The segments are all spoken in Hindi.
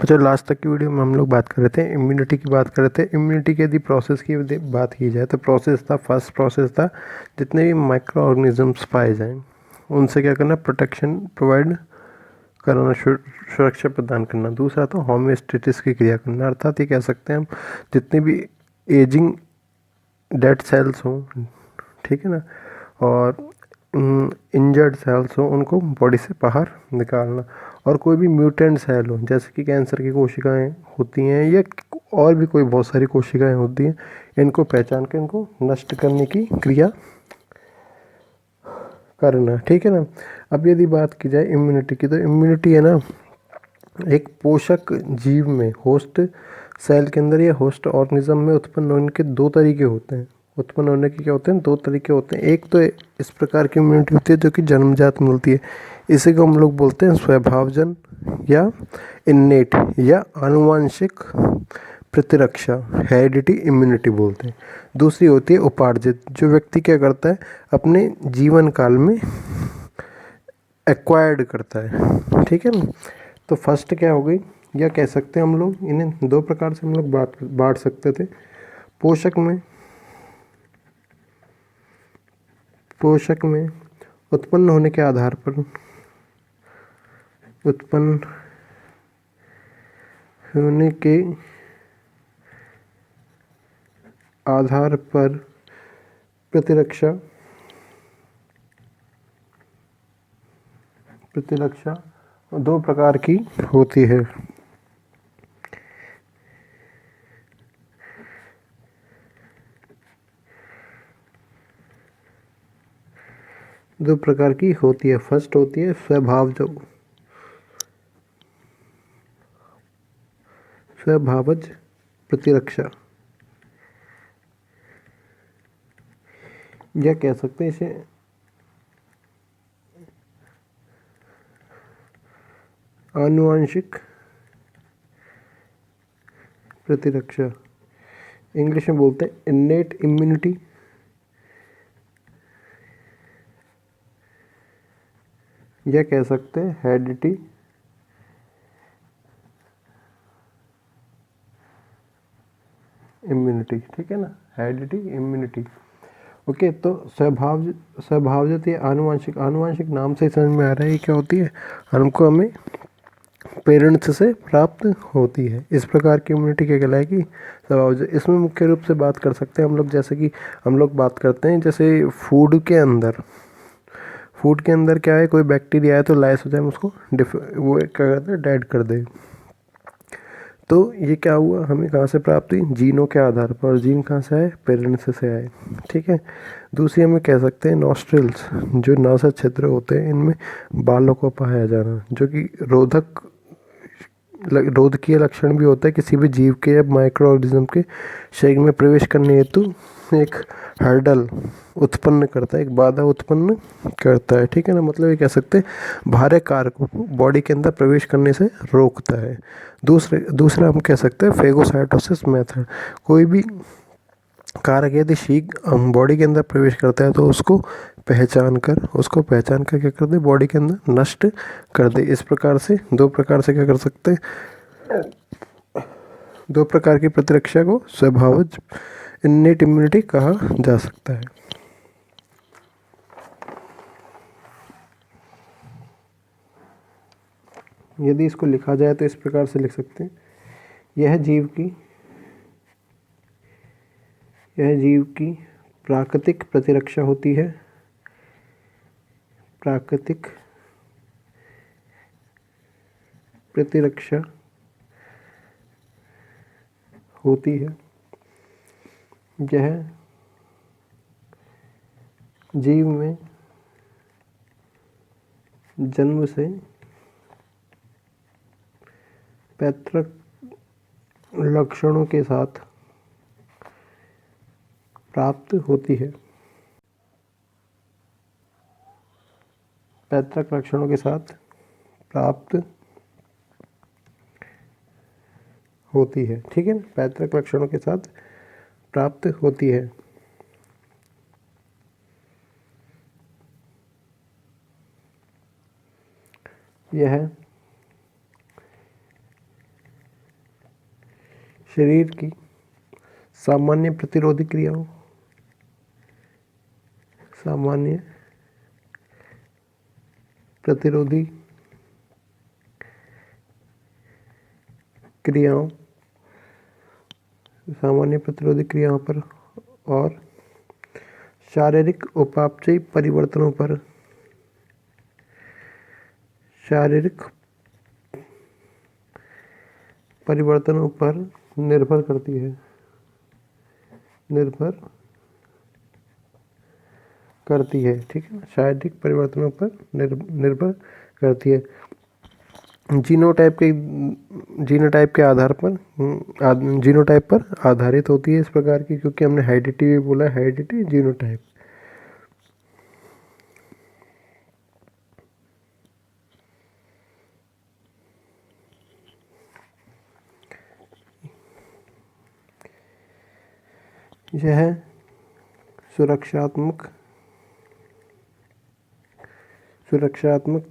अच्छा, लास्ट तक की वीडियो में हम लोग बात कर रहे थे इम्यूनिटी की, बात कर रहे थे इम्यूनिटी के। यदि प्रोसेस की बात की जाए तो फर्स्ट प्रोसेस था जितने भी माइक्रो ऑर्गेनिजम्स पाए जाएं उनसे क्या करना, प्रोटेक्शन प्रोवाइड कराना, सुरक्षा प्रदान करना। दूसरा तो होम्योस्टेसिस की क्रिया करना, अर्थात ये कह सकते हैं हम जितने भी एजिंग डेड सेल्स हों, ठीक है ना, और इंजर्ड सेल्स हों उनको बॉडी से बाहर निकालना। और कोई भी म्यूटेंट सेल हो, जैसे कि कैंसर की कोशिकाएं होती हैं या और भी कोई बहुत सारी कोशिकाएं होती हैं, इनको पहचान के इनको नष्ट करने की क्रिया करना, ठीक है ना। अब यदि बात की जाए इम्यूनिटी की, तो इम्यूनिटी है ना एक पोषक जीव में होस्ट सेल के अंदर या होस्ट ऑर्गेनिज्म में उत्पन्न होने के दो तरीके होते हैं। उत्पन्न होने के क्या होते हैं, दो तरीके होते हैं। एक तो इस प्रकार की इम्यूनिटी होती है जो कि जन्मजात मिलती है, इसी को हम लोग बोलते हैं स्वभावजन या इन्नेट या आनुवंशिक प्रतिरक्षा, हेरिडिटी इम्यूनिटी बोलते हैं। दूसरी होती है उपार्जित, जो व्यक्ति क्या करता है अपने जीवन काल में एक्वायर्ड करता है, ठीक है ना। तो फर्स्ट क्या हो गई, या कह सकते हैं हम लोग इन्हें दो प्रकार से हम लोग बांट सकते थे। पोषक में उत्पन्न होने के आधार पर, उत्पन्न होने के आधार पर प्रतिरक्षा दो प्रकार की होती है। दो प्रकार की होती है। फर्स्ट होती है स्वभावज प्रतिरक्षा, या कह सकते हैं इसे आनुवंशिक प्रतिरक्षा, इंग्लिश में बोलते हैं इन्नेट इम्यूनिटी, या कह सकते हैं हेरिडिटी इम्यूनिटी, ठीक है ना, हेरिडिटी इम्यूनिटी। ओके, तो स्वभावजत या आनुवंशिक नाम से समझ में आ रहा है ये क्या होती है, हमको हमें पेरेंट्स से प्राप्त होती है। इस प्रकार की इम्यूनिटी क्या कहलाएगी, स्वभावजत। इसमें मुख्य रूप से बात कर सकते हैं हम लोग, जैसे कि हम लोग बात करते हैं जैसे फूड के अंदर क्या है, कोई बैक्टीरिया है तो लाइस हो जाए उसको वो क्या करते हैं, डेड कर दे। तो ये क्या हुआ, हमें कहाँ से प्राप्त हुई, जीनों के आधार पर। और जीन कहाँ से आए, पेरेंट्स से आए, ठीक है। दूसरी हमें कह सकते हैं नॉस्ट्रिल्स, जो नासा छिद्र होते हैं, इनमें बालों को पाया जाना, जो कि रोधकीय लक्षण भी होता है किसी भी जीव के या माइक्रो ऑर्गेनिज्म के शरीर में प्रवेश करने हेतु एक हर्डल उत्पन्न करता है, एक बाधा उत्पन्न करता है, ठीक है ना। मतलब ये कह सकते हैं भारे कारकों को बॉडी के अंदर प्रवेश करने से रोकता है। दूसरा हम कह सकते हैं फेगोसाइटोसिस मेथड, कोई भी कारक यदि बॉडी के अंदर प्रवेश करता है तो उसको पहचान कर क्या कर दे, बॉडी के अंदर नष्ट कर दे। इस प्रकार से दो प्रकार से क्या कर सकते हैं, दो प्रकार की प्रतिरक्षा को स्वभावज इन्नेट इम्यूनिटी कहा जा सकता है। यदि इसको लिखा जाए तो इस प्रकार से लिख सकते हैं, यह जीव की प्राकृतिक प्रतिरक्षा होती है, प्राकृतिक प्रतिरक्षा होती है। यह जीव में जन्म से पैतृक लक्षणों के साथ प्राप्त होती है, पैतृक लक्षणों के साथ प्राप्त होती है, ठीक है ना, पैतृक लक्षणों के साथ प्राप्त होती है। यह शरीर की सामान्य प्रतिरोधी क्रियाओं, सामान्य प्रतिरोधी क्रियाओं, सामान्य प्रतिरोधी क्रियाओं पर और शारीरिक उपापचयी परिवर्तनों पर, शारीरिक परिवर्तनों पर निर्भर करती है, निर्भर करती है। ठीक है, शारीरिक परिवर्तनों पर निर्भर करती है। जीनोटाइप के आधार पर जीनोटाइप पर आधारित होती है इस प्रकार की, क्योंकि हमने हेरिडिटी भी बोला, हेरिडिटी जीनोटाइप। यह सुरक्षात्मक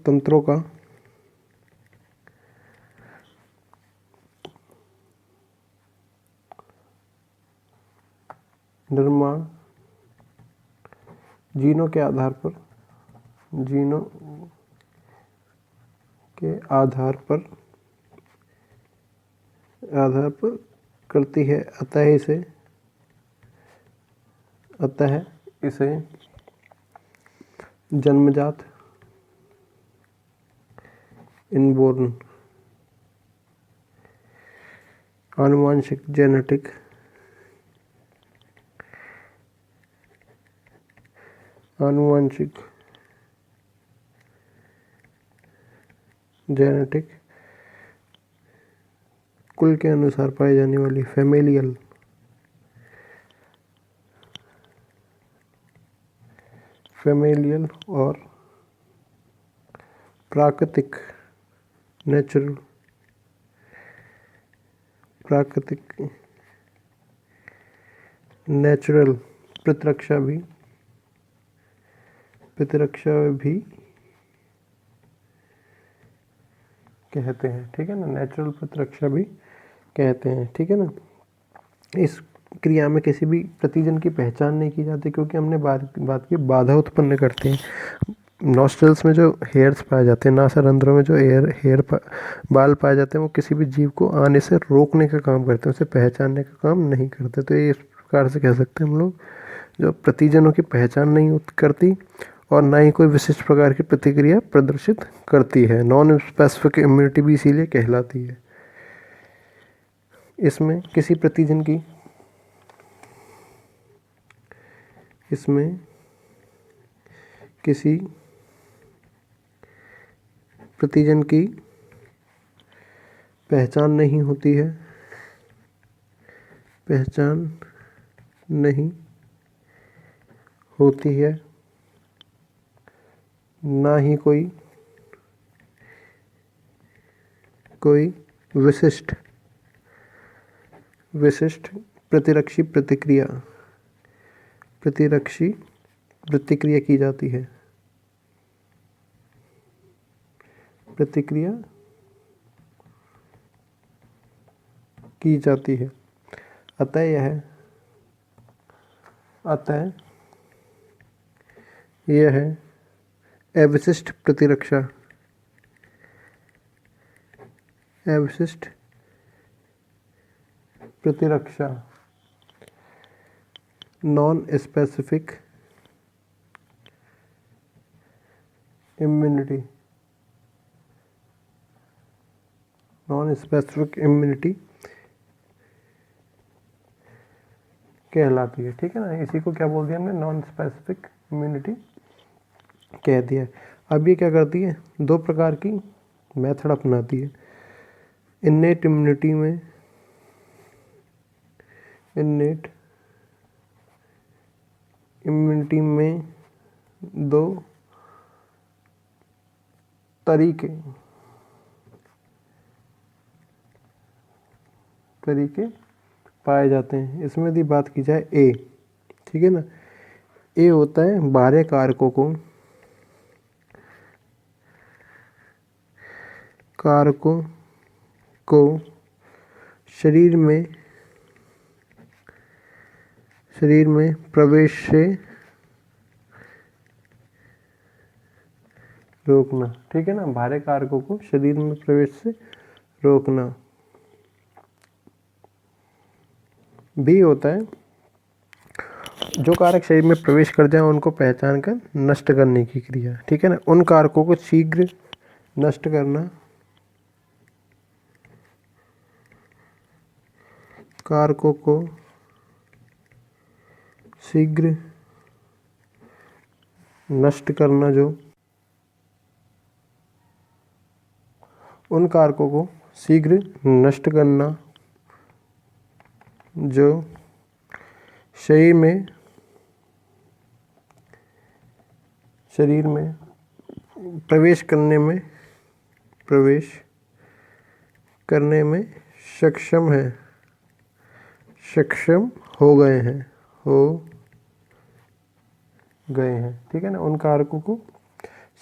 तंत्रों का निर्माण जीनों के आधार पर करती है। अतः इसे जन्मजात इनबोर्न आनुवांशिक जेनेटिक कुल के अनुसार पाई जाने वाली फैमिलियल और प्राकृतिक नेचुरल प्रतिरक्षा भी कहते हैं। ठीक है ना, नेचुरल प्रतिरक्षा भी कहते हैं। ठीक है ना, इस क्रिया में किसी भी प्रतिजन की पहचान नहीं की जाती, क्योंकि हमने बात की बाधा उत्पन्न करते हैं। नॉस्ट्रल्स में जो हेयर्स पाए जाते हैं, नासारंध्रों में जो बाल पाए जाते हैं, वो किसी भी जीव को आने से रोकने का काम करते हैं, उसे पहचानने का काम नहीं करते। तो ये इस प्रकार से कह सकते हैं हम लोग, जो प्रतिजनों की पहचान नहीं करती और ना ही कोई विशिष्ट प्रकार की प्रतिक्रिया प्रदर्शित करती है। नॉन स्पेसिफिक इम्यूनिटी भी इसीलिए कहलाती है। इसमें किसी प्रतिजन की पहचान नहीं होती है, ना ही कोई विशिष्ट प्रतिरक्षी प्रतिक्रिया की जाती है। अतः यह अविशिष्ट प्रतिरक्षा नॉन स्पेसिफिक इम्यूनिटी कहलाती है। ठीक है ना, इसी को क्या बोल दिया हमने, नॉन स्पेसिफिक इम्यूनिटी कह दिया। अब ये क्या करती है, दो प्रकार की मेथड अपनाती है। इन्नेट इम्यूनिटी में दो तरीके पाए जाते हैं। इसमें यदि बात की जाए ए, ठीक है ना, ए होता है बाह्य कारकों को शरीर में शरीर में प्रवेश से रोकना, ठीक है ना, बाहरी कारकों को शरीर में प्रवेश से रोकना। बी होता है जो कारक शरीर में प्रवेश कर जाए उनको पहचान कर नष्ट करने की क्रिया, ठीक है ना, उन कारकों को शीघ्र नष्ट करना, कारकों को शीघ्र नष्ट करना, जो उन कारकों को शीघ्र नष्ट करना जो शरीर में प्रवेश करने में सक्षम हो गए हैं, ठीक है ना, उन कारकों को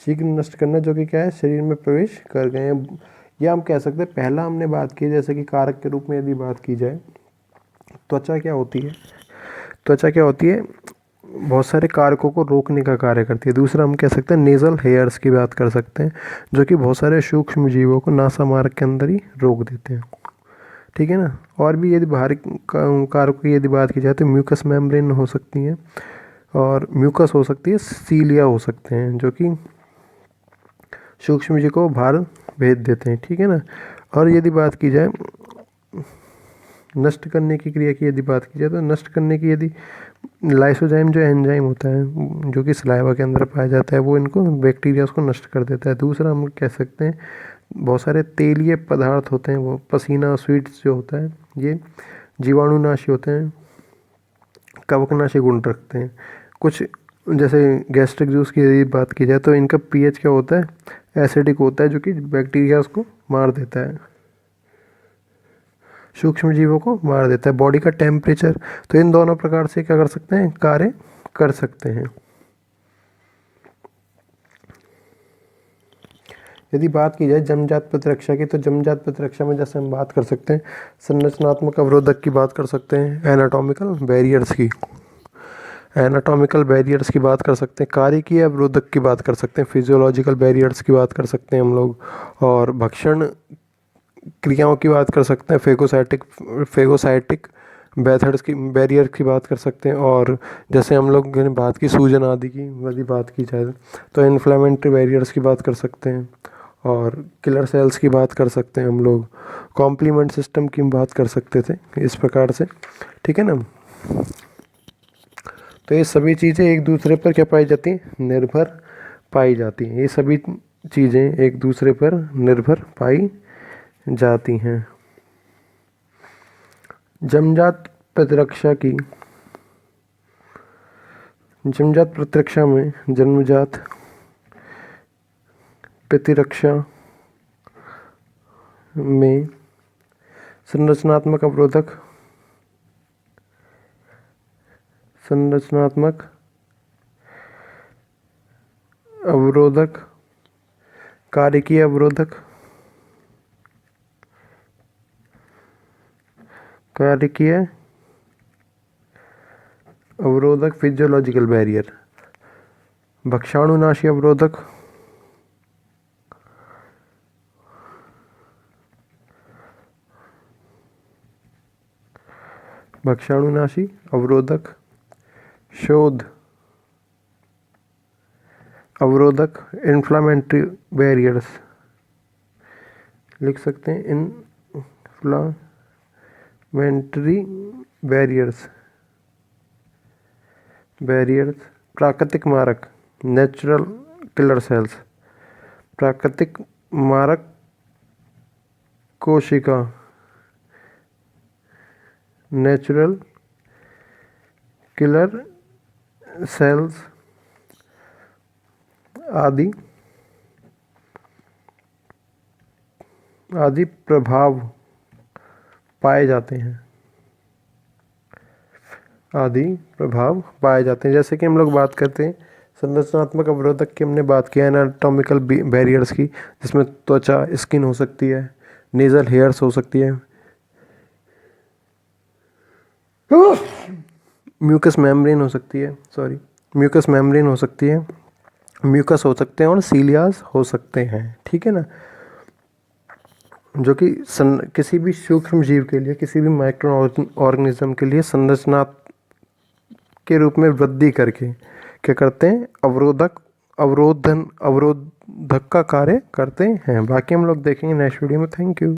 शीघ्र नष्ट करना जो कि क्या है, शरीर में प्रवेश कर गए हैं। या हम कह सकते हैं पहला हमने बात की, जैसे कि कारक के रूप में यदि बात की जाए, त्वचा क्या होती है, बहुत सारे कारकों को रोकने का कार्य करती है। दूसरा हम कह सकते हैं नेजल हेयर्स की बात कर सकते हैं, जो कि बहुत सारे सूक्ष्म जीवों को नासा मार्ग के अंदर ही रोक देते हैं, ठीक है ना। और भी यदि बाहरी कारकों की यदि बात की जाए तो म्यूकस मेम्ब्रेन हो सकती है, और म्यूकस हो सकती है, सीलिया हो सकते हैं, जो कि सूक्ष्म जीव को बाहर भेज देते हैं, ठीक है ना। और यदि बात की जाए नष्ट करने की क्रिया की यदि बात की जाए तो नष्ट करने की यदि लाइसोजाइम जो एंजाइम होता है जो कि सलाइवा के अंदर पाया जाता है, वो इनको बैक्टीरिया को नष्ट कर देता है। दूसरा हम कह सकते हैं बहुत सारे तेलीय पदार्थ होते हैं, वो पसीना स्वीट्स जो होता है, ये जीवाणुनाशी होते हैं, कवकनाशी गुण रखते हैं। कुछ जैसे गैस्ट्रिक जूस की यदि बात की जाए तो इनका पीएच क्या होता है, एसिडिक होता है, जो कि बैक्टीरिया को मार देता है, सूक्ष्म जीवों को मार देता है। बॉडी का टेम्परेचर, तो इन दोनों प्रकार से क्या कर सकते हैं, कार्य कर सकते हैं। यदि बात की जाए जन्मजात प्रतिरक्षा की, तो जन्मजात प्रतिरक्षा में जैसे हम बात कर सकते हैं संरचनात्मक अवरोधक की बात कर सकते हैं, एनाटॉमिकल बैरियर्स की बात कर सकते हैं, कार्यकीय अवरोधक की बात कर सकते हैं, फिजियोलॉजिकल बैरियर्स की बात कर सकते हैं हम लोग, और भक्षण क्रियाओं की बात कर सकते हैं, फेगोसाइटिक बैथड्स की बैरियर की बात कर सकते हैं। और जैसे हम लोग ने बात की सूजन आदि की यदि बात की जाए तो इन्फ्लेमेटरी बैरियर्स की बात कर सकते हैं, और किलर सेल्स की बात कर सकते हैं हम लोग, कॉम्प्लीमेंट सिस्टम की बात कर सकते थे इस प्रकार से, ठीक है ना। तो ये सभी चीज़ें एक दूसरे पर क्या पाई जाती हैं, निर्भर पाई जाती हैं। ये सभी चीज़ें एक दूसरे पर निर्भर पाई जाती हैं। जन्मजात प्रतिरक्षा में जन्मजात प्रतिरक्षा में संरचनात्मक अवरोधक, कार्यकीय अवरोधक, फिजियोलॉजिकल बैरियर, भक्षाणुनाशी अवरोधक, शोध अवरोधक, इन्फ्लामेटरी बैरियर्स लिख सकते हैं, इन्फ्लामेटरी बैरियर्स, प्राकृतिक मारक, नेचुरल किलर सेल्स, प्राकृतिक मारक कोशिका, नेचुरल किलर सेल्स आदि प्रभाव पाए जाते हैं, जैसे कि हम लोग बात करते हैं संरचनात्मक अवरोधक की, हमने बात किया एनाटॉमिकल बैरियर्स की, जिसमें त्वचा स्किन हो सकती है, नेजल हेयर्स हो सकती है, म्यूकस मेम्ब्रेन हो सकती है, सॉरी, म्यूकस मेम्ब्रेन हो सकती है, म्यूकस हो सकते हैं और सीलियास हो सकते हैं, ठीक है ना, जो कि किसी भी सूक्ष्म जीव के लिए, किसी भी माइक्रो ऑर्गेनिज्म के लिए संरचना के रूप में वृद्धि करके क्या करते हैं, अवरोधक का कार्य करते हैं। बाकी हम लोग देखेंगे नेक्स्ट वीडियो में। Thank you.